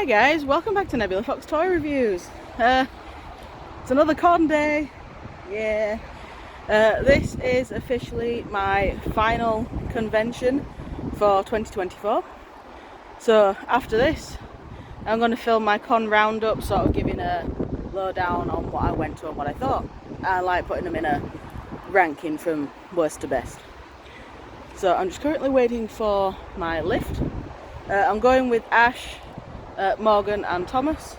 Hi guys, welcome back to Nebula Fox Toy Reviews. It's another con day. Yeah. This is officially my final convention for 2024. So after this, I'm going to film my con roundup, sort of giving a lowdown on what I went to and what I thought. I like putting them in a ranking from worst to best. So I'm just currently waiting for my lift. I'm going with Ash, Morgan and Thomas.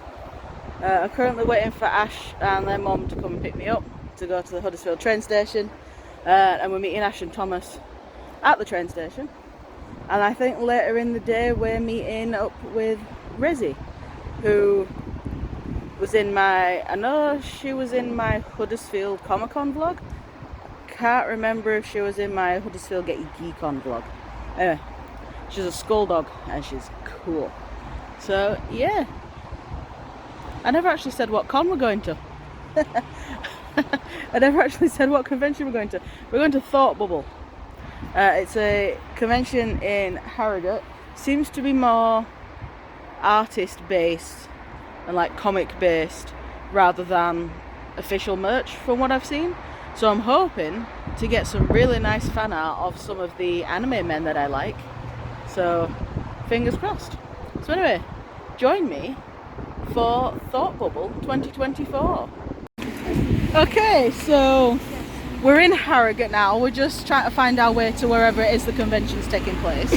I'm currently waiting for Ash and their mum to come and pick me up to go to the Huddersfield train station, and we're meeting Ash and Thomas at the train station, and I think later in the day we're meeting up with Rezi, who was in my, I know she was in my Huddersfield Comic Con vlog. Can't remember if she was in my Huddersfield Get Your Geek On vlog. Anyway, she's a skull dog and she's cool. So yeah, I never actually said what con we're going to. I never actually said what convention we're going to. We're going to Thoughtbubble. It's a convention in Harrogate. Seems to be more artist based and like comic based rather than official merch from what I've seen. So I'm hoping to get some really nice fan art of some of the anime men that I like. So fingers crossed. So anyway, join me for Thoughtbubble 2024. Okay, so we're in Harrogate now. We're just trying to find our way to wherever it is the convention's taking place.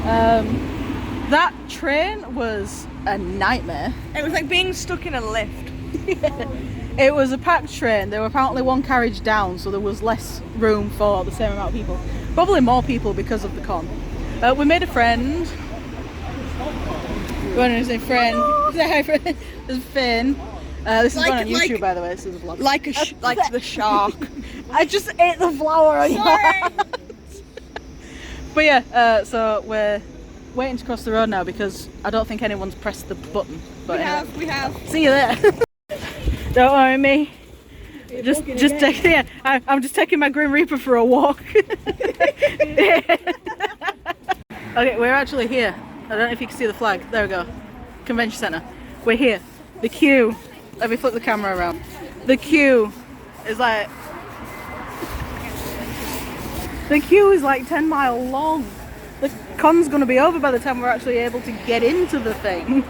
That train was a nightmare. It was like being stuck in a lift. Yeah. It was a packed train. There were apparently one carriage down, so there was less room for the same amount of people. Probably more people because of the con. We made a friend. You want to say friend? Say hi, friend. This is Finn. This is going on YouTube, by the way. This is a vlog. Like the shark. I just ate the flower on your hand. But yeah, so we're waiting to cross the road now because I don't think anyone's pressed the button. But we have. See you there. Don't worry me. Just yeah, I'm just taking my Grim Reaper for a walk. Okay, we're actually here. I don't know if you can see the flag. There we go. Convention Centre. We're here. The queue. Let me flip the camera around. The queue is like 10 mile long. The con's gonna be over by the time we're actually able to get into the thing.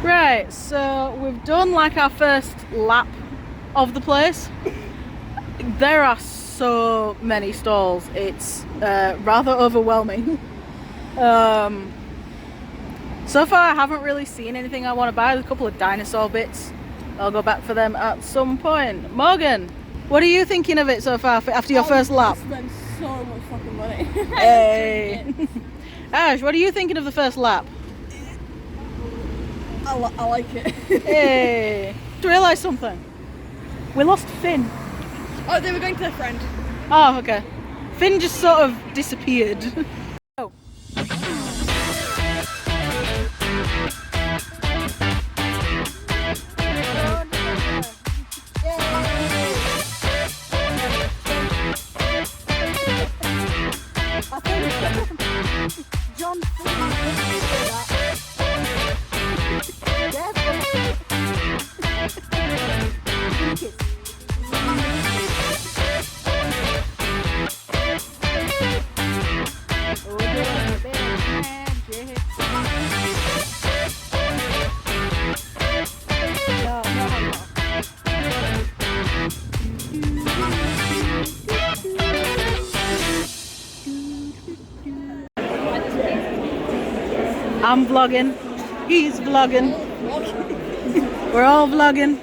Right, so we've done like our first lap of the place. There are so many stalls. It's rather overwhelming. So far I haven't really seen anything I want to buy. There's a couple of dinosaur bits. I'll go back for them at some point. Morgan, what are you thinking of it so far after your first lap? I spent so much fucking money. Hey. Ash, what are you thinking of the first lap? I like it. Hey. To realise something. We lost Finn. Oh, they were going to their friend. Oh, okay. Finn just sort of disappeared. Oh. John I'm vlogging, he's vlogging, we're all vlogging.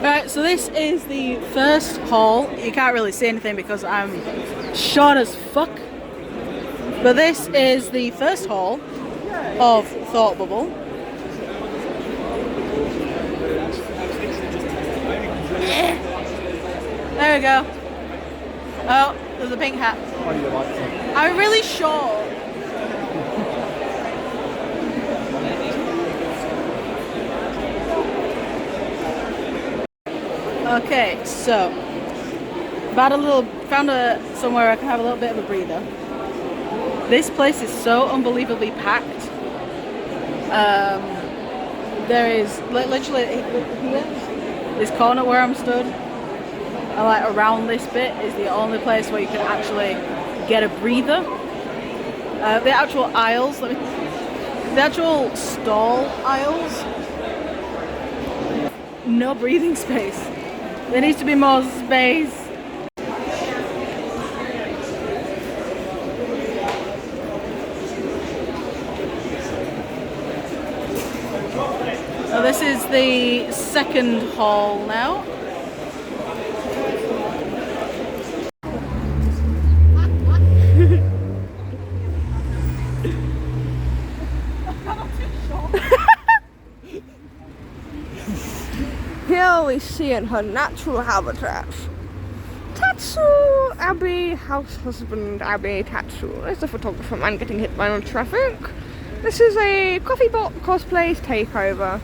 Right, so this is the first hall. You can't really see anything because I'm short as fuck. But this is the first hall of Thoughtbubble. Yeah. There we go. Oh, there's a pink hat. I'm really short. Okay, so found somewhere I can have a little bit of a breather. This place is so unbelievably packed. There is literally here, this corner where I'm stood, and like around this bit is the only place where you can actually get a breather. The actual aisles, the actual stall aisles, no breathing space. There needs to be more space. So this is the second hall now. Here we see in her natural habitat. Tatsu, Abby, house husband, Abby, Tatsu. There's the photographer man getting hit by traffic. This is a coffee bot cosplays takeover.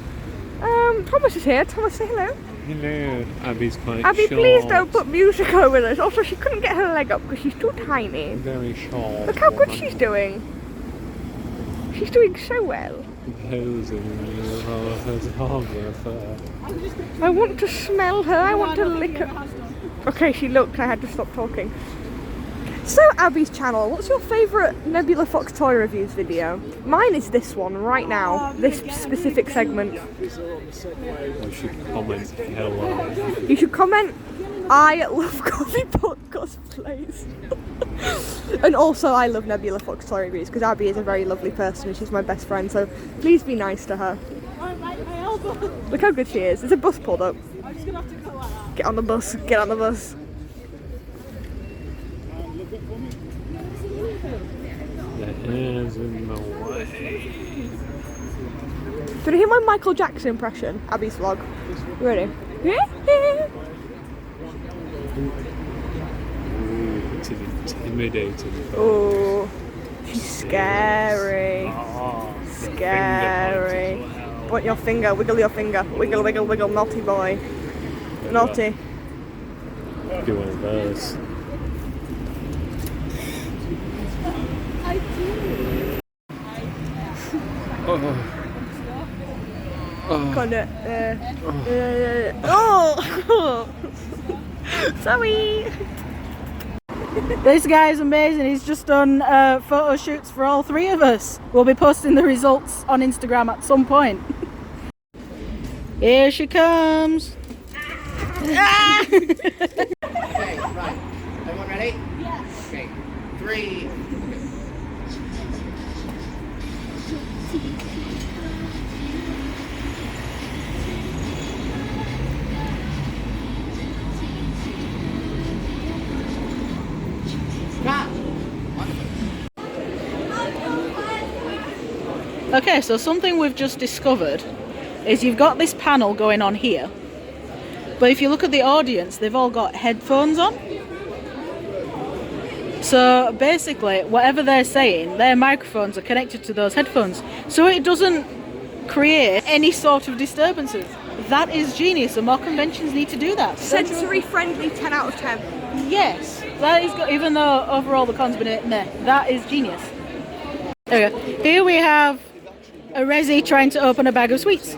Thomas is here. Thomas, say hello. Hello. Abby's quite Abby, short. please don't put music over this. Also, she couldn't get her leg up because she's too tiny. Very short. Look how good she's doing. She's doing so well. Posing I want to smell her. I want to lick her. Okay, she looked. I had to stop talking. So, Abby's channel, what's your favourite Nebula Fox toy reviews video? Mine is this one right now, this specific segment. You should comment hello. You should comment, I love coffee pot cosplays. And also, I love Nebula Fox toy reviews because Abby is a very lovely person and she's my best friend, so please be nice to her. Look how good she is. There's a bus pulled up. I'm just gonna have to go like that. Get on the bus, get on the bus. The air's in the way. Did you hear my Michael Jackson impression? Abby's vlog. You ready? Ooh, it's intimidating. Oh, she's scary. Oh, Scary. Want your finger? Wiggle your finger. Wiggle, wiggle, wiggle. Naughty boy. Naughty. Do one of those. Can't do it. Oh! Sorry! This guy's amazing. He's just done photo shoots for all three of us. We'll be posting the results on Instagram at some point. Here she comes. Okay, right. Everyone ready? Yes. Okay, 3. Okay, so something we've just discovered is you've got this panel going on here, but if you look at the audience, they've all got headphones on. So basically, whatever they're saying, their microphones are connected to those headphones, so it doesn't create any sort of disturbances. That is genius, and more conventions need to do that. Sensory friendly 10 out of 10. Yes, that is good, even though overall the con's been meh, that is genius. There we go. Here we have a Resi trying to open a bag of sweets.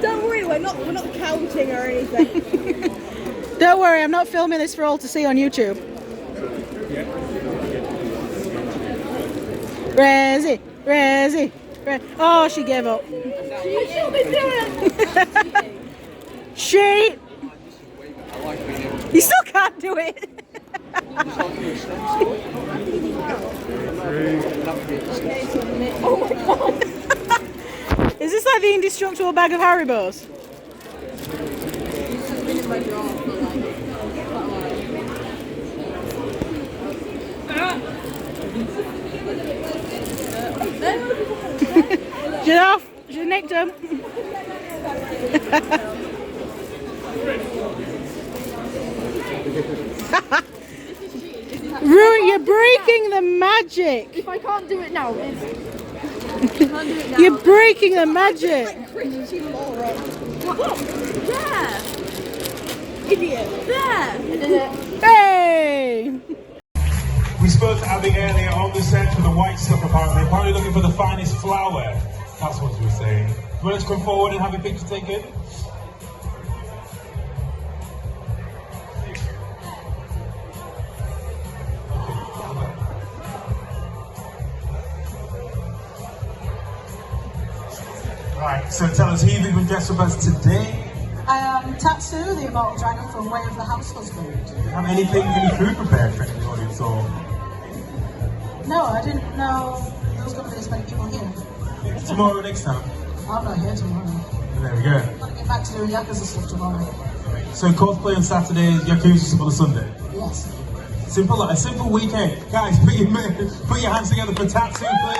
Don't worry, we're not counting or anything. Don't worry, I'm not filming this for all to see on YouTube. Resi, Resi, oh, she gave up. You should be doing it. She. You still can't do it. Oh my god. Is this like the indestructible bag of Haribos? Get off! She nicked him. You're breaking the magic. If I can't do it now, You're breaking the magic. Yeah. Idiot. There. Hey! We spoke to Abby earlier on the set for the white stuff apparently looking for the finest flower. That's what we were saying. Do you want us to come forward and have a picture taken? Right, so tell us who you've been dressed up as today. Tatsu, the immortal dragon from Way of the House Husband. Have any food prepared for the audience or? No, I didn't know there was going to be this many people here. Tomorrow, next time. I'm not here tomorrow. There we go. I'm going to get back to doing Yakuza stuff tomorrow. So cosplay on Saturday, Yakuza stuff on Sunday. Yes. Simple, like a simple weekend. Guys, put your hands together for Tatsu, please.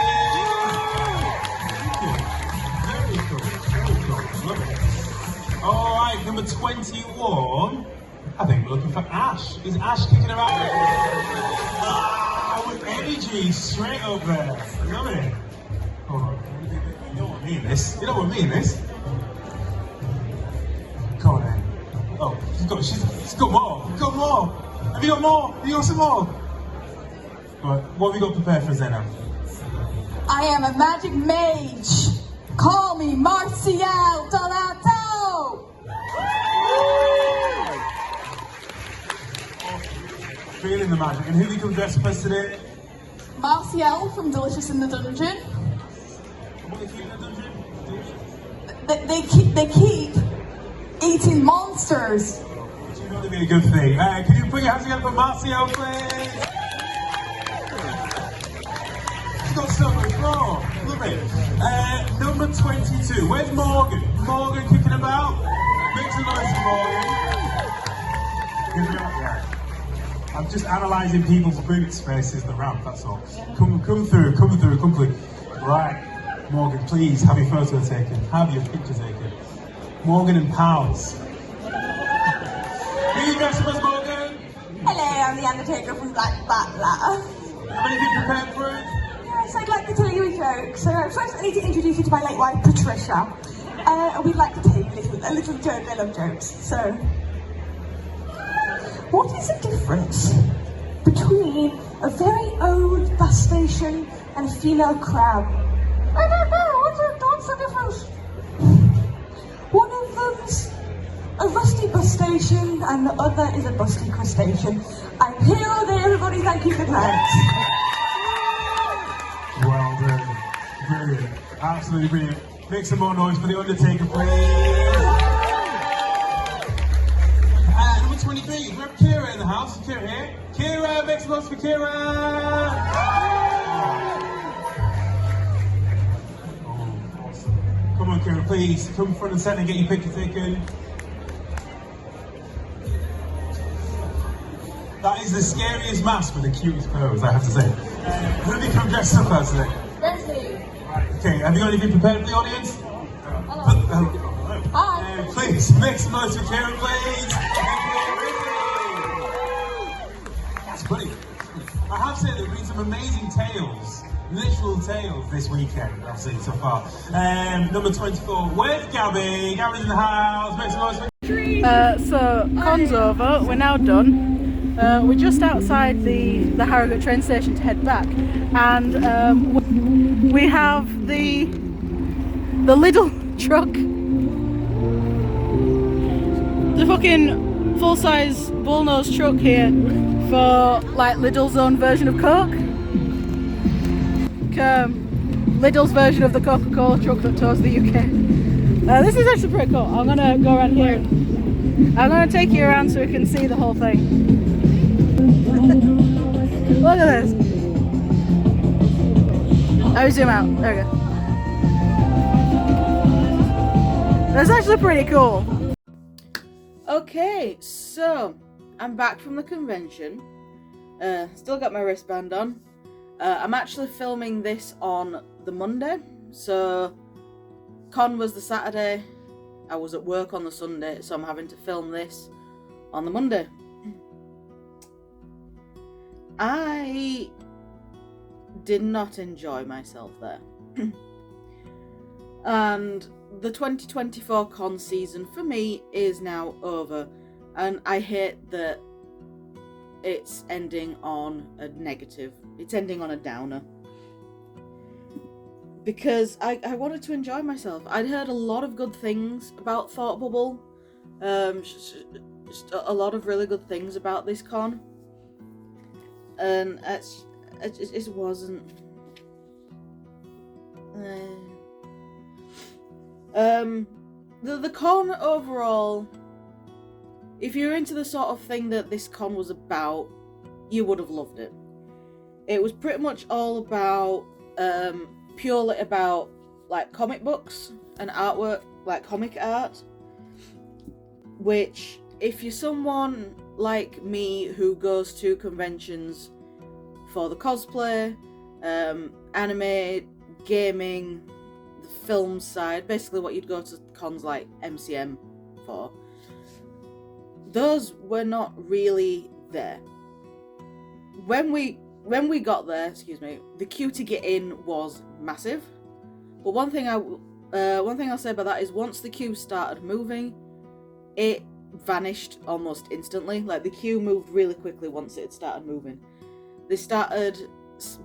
Very cool. Love it. All right, number 21. I think we're looking for Ash. Is Ash kicking around? Ah, with energy straight up there. Love it. Hold on. You know what I mean this. You know what I mean this. Come on then. Oh, she's got more. Got more. Have you got more? Have you got some more? Right, what have you got prepared for us then, Anne? I am a magic mage. Call me Martial Donato. Feeling the magic. And who have you come dressed up as today? Martial from Delicious in the Dungeon. What are you in the dungeon? They keep eating monsters. Which is going to be a good thing. Can you put your hands together for Martial, please? She's got stuff on the floor. Love it. Number 22. Where's Morgan? Morgan kicking about? Make some noise for Morgan. Yeah. I'm just analysing people's boot spaces, the ramp, that's all. Come through. Right, Morgan, please have your photo taken. Have your picture taken. Morgan and pals. Who are you dressed up as, Morgan? Hello, I'm the Undertaker from Black Butler. Have anything prepared for it? Yes, I'd like to tell you a joke. So first I need to introduce you to my late wife, Patricia. We'd like to tell you a little joke. I love jokes. So, what is the difference between a very old bus station and a female crab? I don't know. What's the difference? One of them's a rusty bus station and the other is a busty crustacean. I'm here all day, everybody. Thank you. Good night. Well done. Brilliant. Absolutely brilliant. Make some more noise for the Undertaker, please. Number 23. We have Kira in the house. Is Kira here? Kira, make some noise for Kira. Oh, awesome. Come on, Kira, please. Come front and center and get your picture taken. That is the scariest mask with the cutest pose, I have to say. Who have you come dressed up as today? Okay, have you got anything prepared for the audience? Hello. Hi. Please, make some noise for Karen, please. That's brilliant. I have to say there have been some amazing tales, literal tales this weekend, I've seen so far. Number 24, where's Gabby? Gabby's in the house, make some noise for So, con's over, we're now done. We're just outside the Harrogate train station to head back, and we have the Lidl truck, the fucking full-size bullnose truck here for like Lidl's own version of Coke. Lidl's version of the Coca-Cola truck that tours the UK. This is actually pretty cool. I'm gonna go around here. I'm gonna take you around so you can see the whole thing. Look at this. I'll zoom out. There we go. That's actually pretty cool. Okay, so I'm back from the convention. Still got my wristband on. I'm actually filming this on the Monday. So con was the Saturday. I was at work on the Sunday, so I'm having to film this on the Monday. I did not enjoy myself there. And the 2024 con season for me is now over, and I hate that it's ending on a negative. It's ending on a downer. Because I wanted to enjoy myself. I'd heard a lot of good things about Thoughtbubble. Just a lot of really good things about this con. And it just wasn't. The con overall, if you're into the sort of thing that this con was about, you would have loved it. It was pretty much all about, purely about, like, comic books and artwork, like comic art, which, if you're someone like me who goes to conventions for the cosplay, anime, gaming, the film side, basically what you'd go to cons like MCM for, those were not really there. When we got there, the queue to get in was massive. But one thing I'll say about that is once the queue started moving, it vanished almost instantly. Like, the queue moved really quickly once it started moving. They started,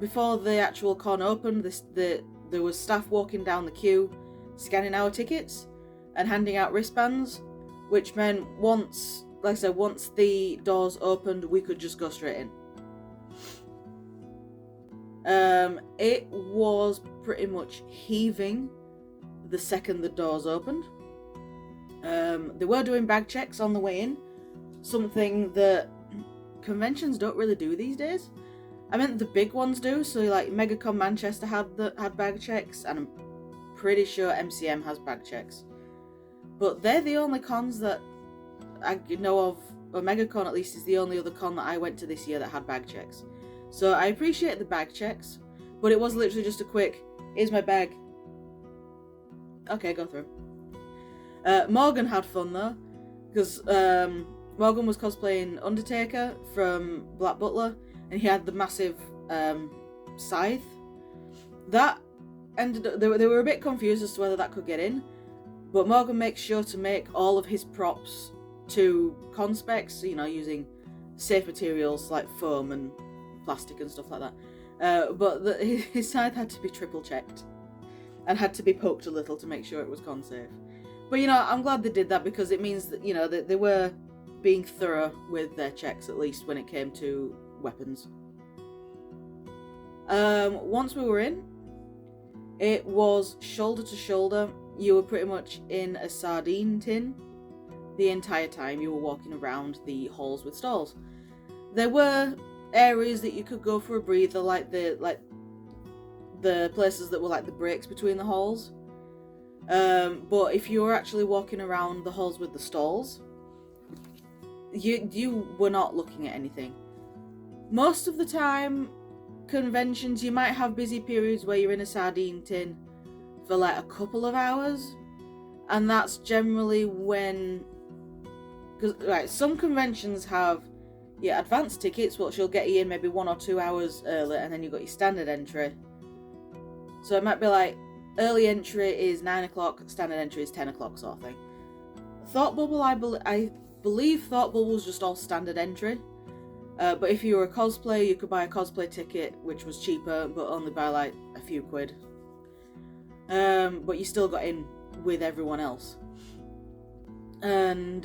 before the actual con opened, there was staff walking down the queue, scanning our tickets and handing out wristbands, which meant once the doors opened, we could just go straight in. It was pretty much heaving the second the doors opened. They were doing bag checks on the way in, something that conventions don't really do these days. I meant the big ones do, so like MegaCon Manchester had bag checks, and I'm pretty sure MCM has bag checks. But they're the only cons that I know of, or MegaCon at least is the only other con that I went to this year that had bag checks. So I appreciate the bag checks, but it was literally just a quick, here's my bag. Okay, go through. Morgan had fun though, because Morgan was cosplaying Undertaker from Black Butler, and he had the massive scythe. That ended up, they were a bit confused as to whether that could get in, but Morgan makes sure to make all of his props to con specs, using safe materials like foam and plastic and stuff like that. But his scythe had to be triple checked and had to be poked a little to make sure it was con safe. But I'm glad they did that, because it means that that they were being thorough with their checks, at least when it came to weapons. Once we were in, it was shoulder to shoulder. You were pretty much in a sardine tin the entire time you were walking around the halls with stalls. There were areas that you could go for a breather, like the places that were like the breaks between the halls. But if you were actually walking around the halls with the stalls, you were not looking at anything. Most of the time, conventions, you might have busy periods where you're in a sardine tin for like a couple of hours, and that's generally when, because some conventions have advanced tickets, which will get you in maybe 1 or 2 hours early, and then you've got your standard entry. So it might be like early entry is 9 o'clock, standard entry is 10 o'clock sort of thing. Thoughtbubble, I believe Thoughtbubble was just all standard entry. But if you were a cosplayer, you could buy a cosplay ticket, which was cheaper, but only by like a few quid. But you still got in with everyone else. And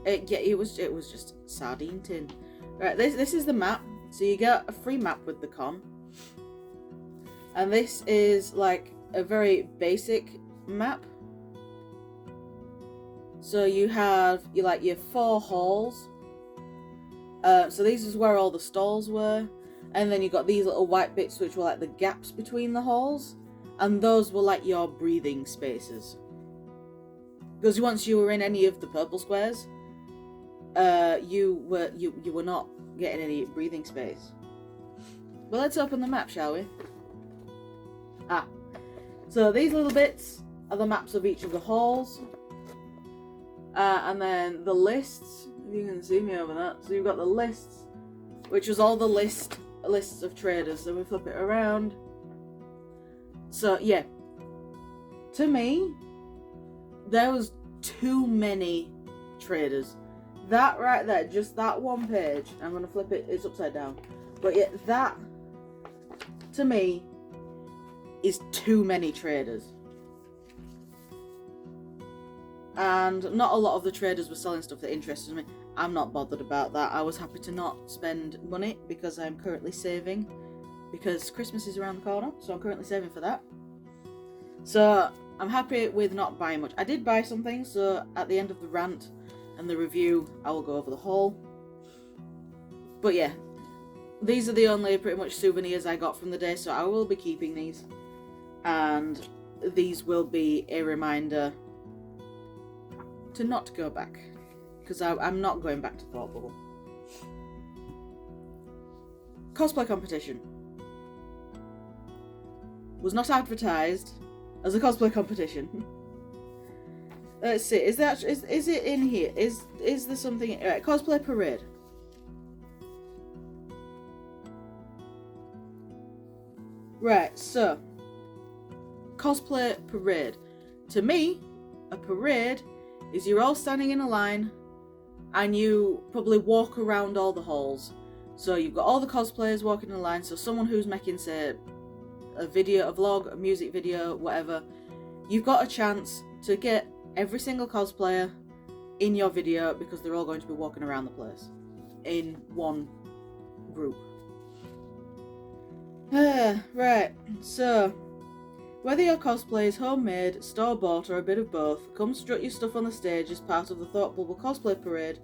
it was just sardine tin. Right, this is the map. So you get a free map with the con. And this is like a very basic map. So you have your 4 halls. So this is where all the stalls were, and then you got these little white bits which were like the gaps between the halls, and those were like your breathing spaces. Because once you were in any of the purple squares, you were not getting any breathing space. Well, let's open the map, shall we? So these little bits are the maps of each of the halls, and then the lists. You can see me over that. So you've got the lists, which was all the lists of traders. So we flip it around. So yeah, To me, there was too many traders. That right there, just that one page, I'm going to flip it, it's upside down. But yeah, that, to me, is too many traders. And not a lot of the traders were selling stuff that interested me. I'm not bothered about that. I was happy to not spend money because I'm currently saving. Because Christmas is around the corner, so I'm currently saving for that. So I'm happy with not buying much. I did buy something, so at the end of the rant and the review, I will go over the haul. But yeah, these are the only pretty much souvenirs I got from the day, so I will be keeping these. And these will be a reminder to not go back, because I'm not going back to Thoughtbubble. Cosplay competition was not advertised as a cosplay competition. Let's see, is it in here? Is there something? Right, cosplay parade. Right, so cosplay parade. To me, a parade is you're all standing in a line and you probably walk around all the halls. So you've got all the cosplayers walking in a line, so someone who's making, say, a video, a vlog, a music video, whatever, you've got a chance to get every single cosplayer in your video because they're all going to be walking around the place in one group. Right, so whether your cosplay is homemade, store-bought, or a bit of both, come strut your stuff on the stage as part of the Thoughtbubble Cosplay Parade,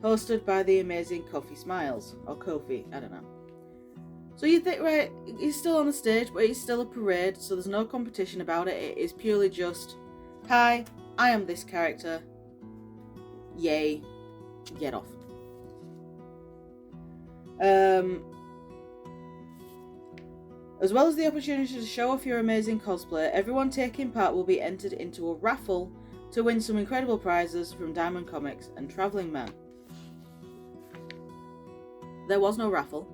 hosted by the amazing Kofi Smiles, or Kofi, I don't know. So you think, right, he's still on the stage, but it's still a parade, so there's no competition about it. It is purely just, hi, I am this character, yay, get off. As well as the opportunity to show off your amazing cosplay, everyone taking part will be entered into a raffle to win some incredible prizes from Diamond Comics and Travelling Man. There was no raffle.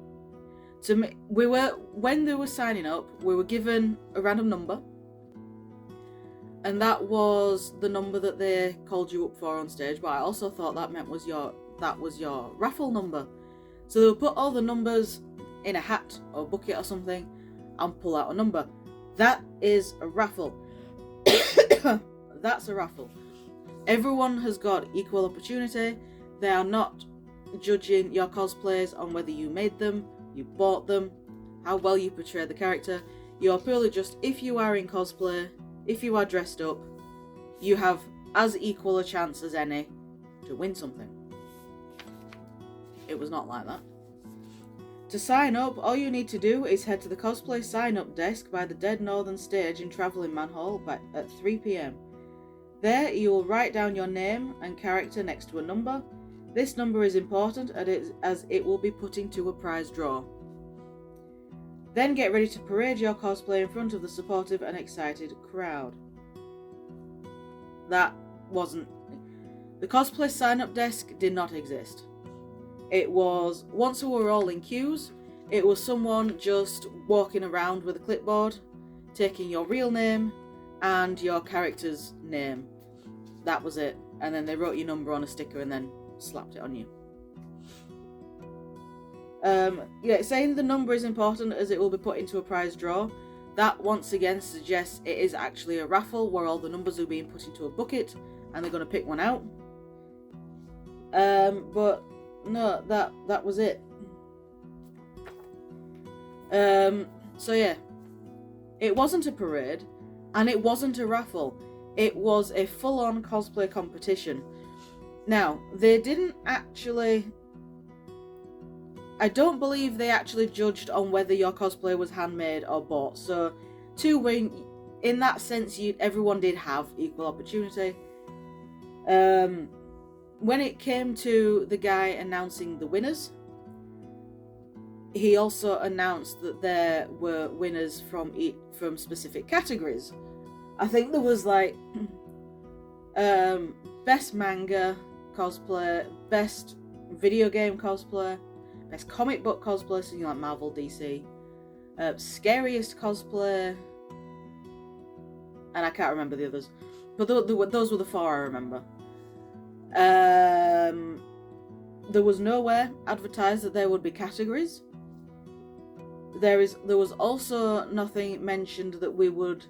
To me, when they were signing up, we were given a random number, and that was the number that they called you up for on stage. But I also thought that was your raffle number. So they would put all the numbers in a hat or bucket or something and pull out a number. That is a raffle. That's a raffle. Everyone has got equal opportunity. They are not judging your cosplays on whether you made them, you bought them, how well you portray the character. You're purely just, if you are in cosplay, if you are dressed up, you have as equal a chance as any to win something. It was not like that. To sign up, all you need to do is head to the cosplay sign-up desk by the Dead Northern Stage in Travelling Man Hall at 3 PM. There, you will write down your name and character next to a number. This number is important as it will be put into a prize draw. Then get ready to parade your cosplay in front of the supportive and excited crowd. That wasn't... The cosplay sign-up desk did not exist. It was, once we were all in queues, it was someone just walking around with a clipboard, taking your real name and your character's name. That was it. And then they wrote your number on a sticker and then slapped it on you. Yeah, saying the number is important as it will be put into a prize draw. That once again suggests it is actually a raffle where all the numbers are being put into a bucket and they're going to pick one out. But no, that was it. So yeah, it wasn't a parade and it wasn't a raffle. It was a full-on cosplay competition. Now, they didn't actually... I don't believe they actually judged on whether your cosplay was handmade or bought. So, to win, in that sense, everyone did have equal opportunity. When it came to the guy announcing the winners, he also announced that there were winners from specific categories. I think there was like best manga cosplay, best video game cosplay, best comic book cosplay, so like Marvel, DC, scariest cosplay, and I can't remember the others, but those were the 4 I remember. There was nowhere advertised that there would be categories. There was also nothing mentioned that we would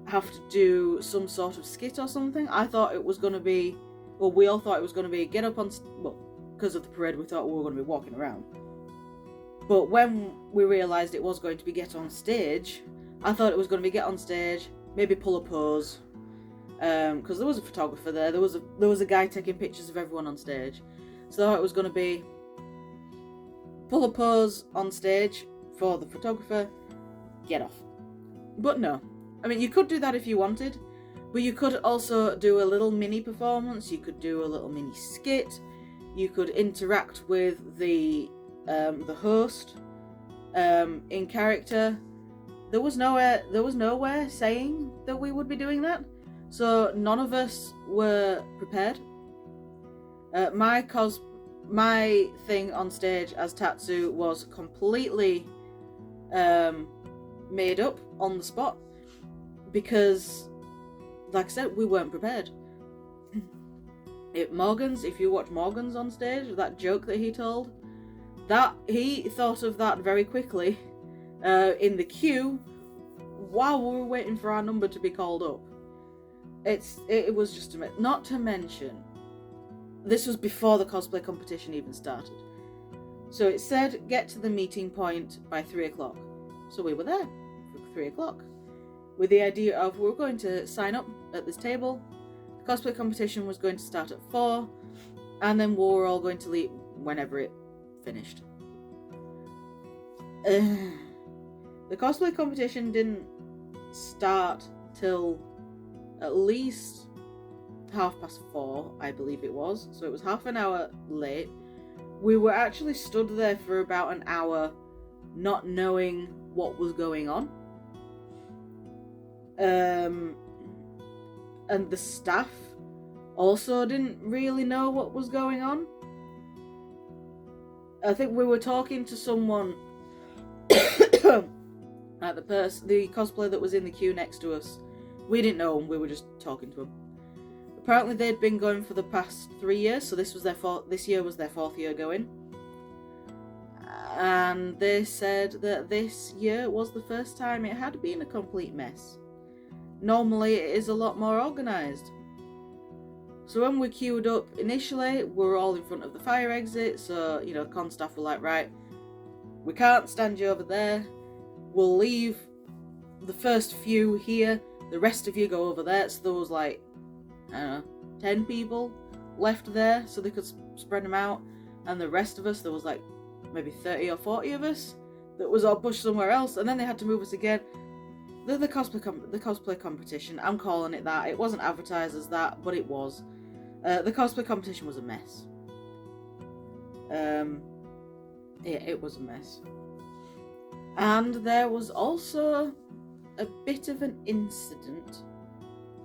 have to do some sort of skit or something. I thought it was going to be, well, we all thought it was going to be get up on, well, because of the parade we thought we were going to be walking around. But when we realised it was going to be get on stage, I thought it was going to be get on stage, maybe pull a pose, because there was a photographer there. There was a guy taking pictures of everyone on stage. So I thought it was going to be pull a pose on stage for the photographer, get off. But no. I mean, you could do that if you wanted, but you could also do a little mini performance, you could do a little mini skit, you could interact with the host in character. There was nowhere saying that we would be doing that, so none of us were prepared. My thing on stage as Tatsu was completely made up on the spot, because, like I said, we weren't prepared. If you watch Morgan's on stage, that joke that he told, that he thought of that very quickly in the queue while we were waiting for our number to be called up. It was just not to mention, this was before the cosplay competition even started. So it said get to the meeting point by 3 o'clock. So we were there for 3 o'clock. With the idea of we were going to sign up at this table, the cosplay competition was going to start at 4, and then we were all going to leave whenever it finished. The cosplay competition didn't start till at least 4:30, I believe it was, so it was half an hour late. We were actually stood there for about an hour not knowing what was going on. And the staff also didn't really know what was going on. I think we were talking to someone at the cosplayer that was in the queue next to us. We didn't know him, we were just talking to him. Apparently they'd been going for the past 3 years, so this year was their 4th year going. And they said that this year was the first time it had been a complete mess. Normally it is a lot more organised. So when we queued up initially, we were all in front of the fire exit, so, con staff were like, right, we can't stand you over there, we'll leave the first few here, the rest of you go over there. So there was like, I don't know, 10 people left there, so they could spread them out, and the rest of us, there was like maybe 30 or 40 of us, that was all pushed somewhere else, and then they had to move us again. The cosplay competition, I'm calling it that. It wasn't advertised as that, but it was. The cosplay competition was a mess. It was a mess. And there was also a bit of an incident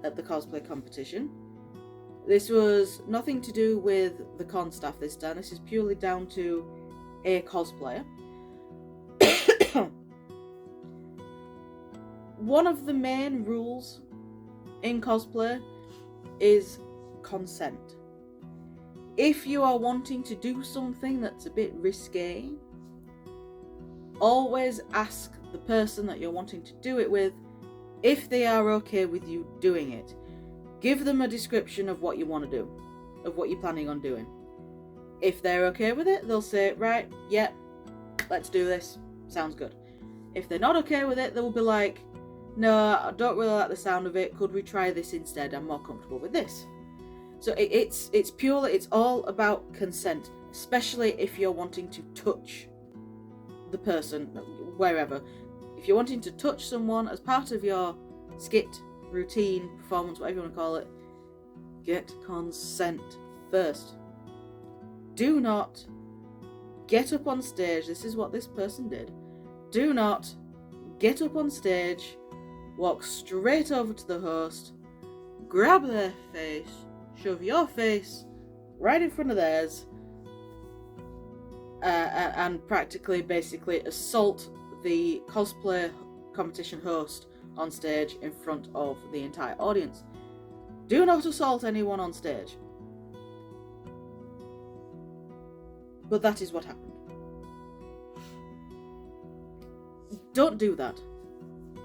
at the cosplay competition. This was nothing to do with the con staff this time. This is purely down to a cosplayer. One of the main rules in cosplay is consent. If you are wanting to do something that's a bit risque, always ask the person that you're wanting to do it with if they are okay with you doing it. Give them a description of what you want to do, of what you're planning on doing. If they're okay with it, they'll say, right, yeah, let's do this, sounds good. If they're not okay with it, they'll be like, no, I don't really like the sound of it, could we try this instead? I'm more comfortable with this. So it's all about consent, especially if you're wanting to touch the person, wherever. If you're wanting to touch someone as part of your skit, routine, performance, whatever you want to call it, get consent first. Do not get up on stage, this is what this person did, do not get up on stage, walk straight over to the host, grab their face, shove your face right in front of theirs, and practically, basically assault the cosplay competition host on stage in front of the entire audience. Do not assault anyone on stage. But that is what happened. Don't do that.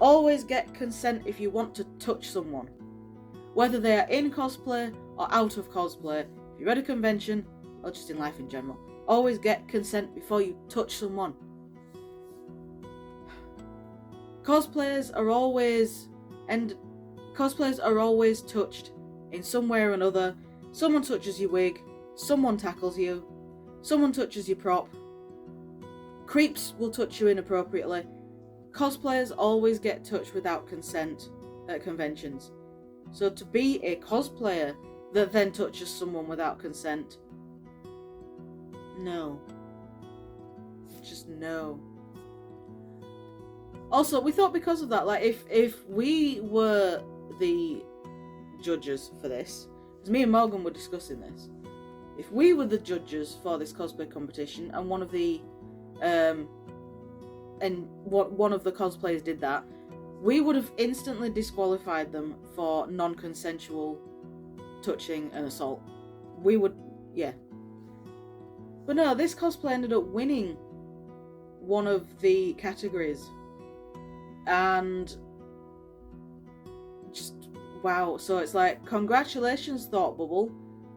Always get consent if you want to touch someone. Whether they are in cosplay or out of cosplay, if you're at a convention or just in life in general, always get consent before you touch someone. Cosplayers are always touched in some way or another. Someone touches your wig, someone tackles you, someone touches your prop. Creeps will touch you inappropriately. Cosplayers always get touched without consent at conventions. So to be a cosplayer that then touches someone without consent, no. Just no. Also, we thought because of that, like if we were the judges for this, because me and Morgan were discussing this, if we were the judges for this cosplay competition and one of the cosplayers did that, we would have instantly disqualified them for non-consensual touching and assault. We would, yeah. But no, this cosplay ended up winning one of the categories. And just, wow. So it's like, congratulations, Thoughtbubble.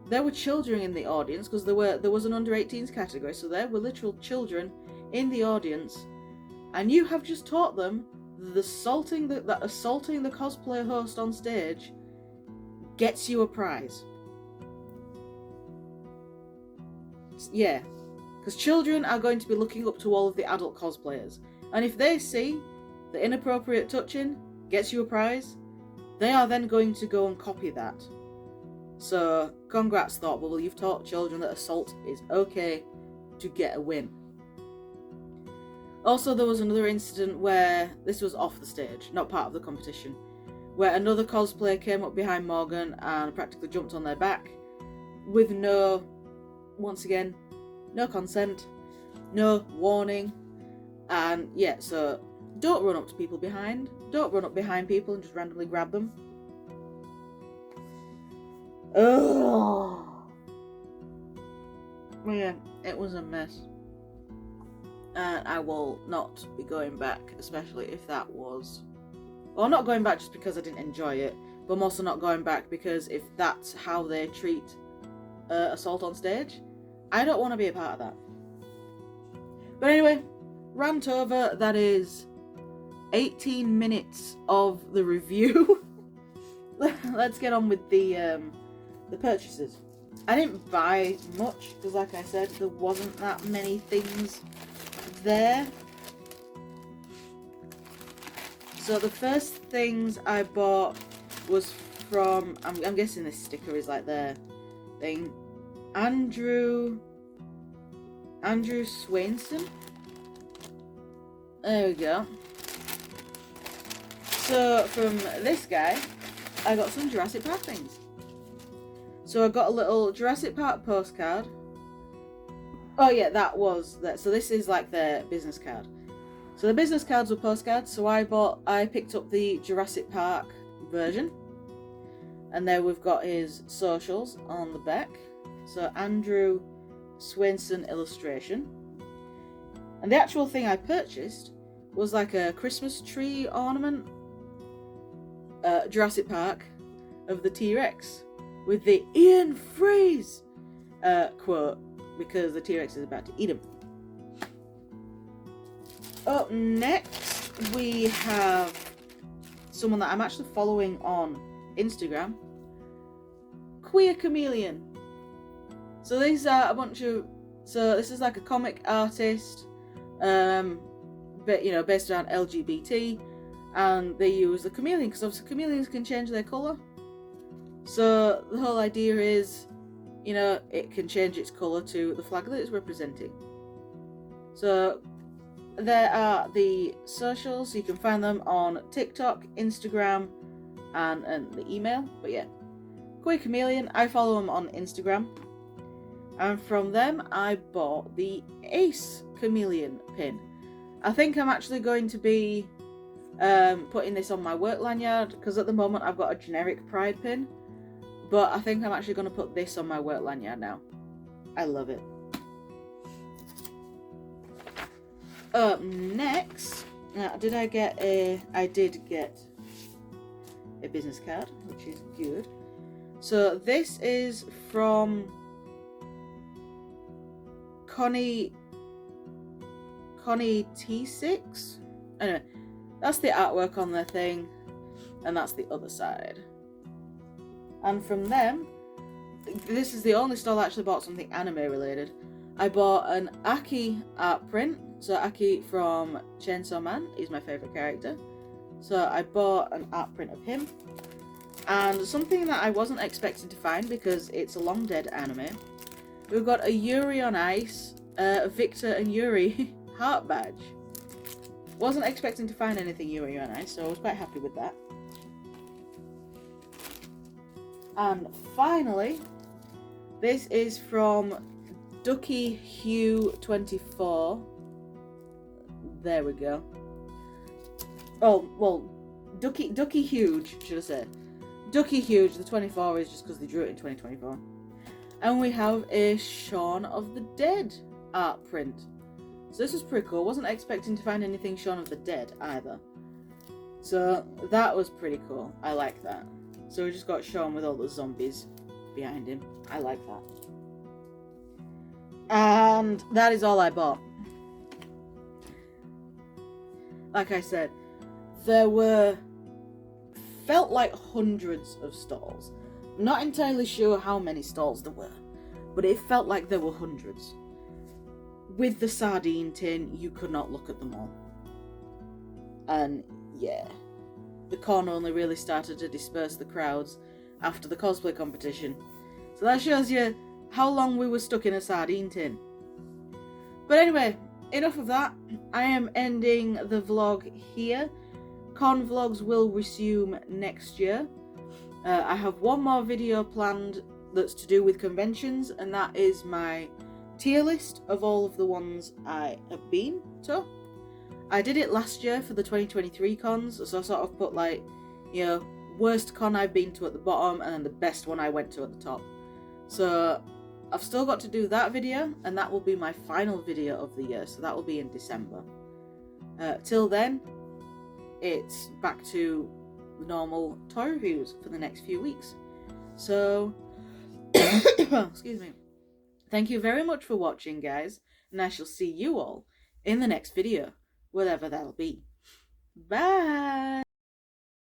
There were children in the audience, because there was an under 18s category, so there were literal children in the audience. And you have just taught them that assaulting the cosplay host on stage gets you a prize. Yeah, because children are going to be looking up to all of the adult cosplayers, and if they see that inappropriate touching gets you a prize, they are then going to go and copy that. So congrats, Thoughtbubble, you've taught children that assault is okay to get a win. Also, there was another incident where, this was off the stage, not part of the competition, where another cosplayer came up behind Morgan and practically jumped on their back with once again, no consent, no warning. And yeah, so don't run up to people behind. Don't run up behind people and just randomly grab them. Oh, yeah, it was a mess. And I will not be going back, especially if that was... Well, I'm not going back just because I didn't enjoy it, but I'm also not going back because if that's how they treat assault on stage, I don't want to be a part of that. But anyway, rant over. That is 18 minutes of the review. Let's get on with the purchases. I didn't buy much because, like I said, there wasn't that many things there. So the first things I bought was from, I'm guessing this sticker is like their thing, Andrew Swainson. There we go. So from this guy, I got some Jurassic Park things. So I got a little Jurassic Park postcard. Oh yeah, that was that. So this is like their business card. So the business cards were postcards. So I picked up the Jurassic Park version, and there we've got his socials on the back. So Andrew Swainson illustration. And the actual thing I purchased was like a Christmas tree ornament, Jurassic Park, of the T-Rex with the Ian Freeze quote, because the T-Rex is about to eat him. Up next, we have someone that I'm actually following on Instagram, Queer Chameleon. So these are a bunch of, so this is like a comic artist, but you know, based around LGBT, and they use the chameleon because obviously chameleons can change their colour. So the whole idea is, you know, it can change its colour to the flag that it's representing. So there are the socials. You can find them on TikTok, Instagram, and the email. But yeah, Queer Chameleon, I follow them on Instagram. And from them, I bought the Ace Chameleon pin. I think I'm actually going to be putting this on my work lanyard, because at the moment I've got a generic pride pin, but I think I'm actually going to put this on my work lanyard now. I love it. Up next, I did get a business card, which is good. So this is from Connie T6. Anyway, that's the artwork on their thing, and that's the other side. And from them, this is the only stall I actually bought something anime related. I bought an Aki art print. So Aki from Chainsaw Man is my favourite character. So I bought an art print of him. And something that I wasn't expecting to find because it's a long dead anime. We've got a Yuri on Ice, Victor and Yuri heart badge. Wasn't expecting to find anything Yuri on Ice, so I was quite happy with that. And finally, this is from Ducky Hugh 24. There we go. Oh, well, Ducky Huge, should I say. Ducky Huge, the 24 is just because they drew it in 2024. And we have a Shaun of the Dead art print. So this was pretty cool. Wasn't expecting to find anything Shaun of the Dead either. So that was pretty cool. I like that. So we just got Shaun with all the zombies behind him. I like that. And that is all I bought. Like I said, there felt like hundreds of stalls. I'm not entirely sure how many stalls there were, but it felt like there were hundreds. With the sardine tin, you could not look at them all. And yeah, the con only really started to disperse the crowds after the cosplay competition. So that shows you how long we were stuck in a sardine tin. But anyway, enough of that. I am ending the vlog here. Con vlogs will resume next year. I have one more video planned that's to do with conventions, and that is my tier list of all of the ones I have been to. I did it last year for the 2023 cons, so I sort of put like, you know, worst con I've been to at the bottom and then the best one I went to at the top. So I've still got to do that video, and that will be my final video of the year, so that will be in December. Till then, it's back to normal toy reviews for the next few weeks. So, excuse me. Thank you very much for watching, guys, and I shall see you all in the next video, whatever that'll be. Bye!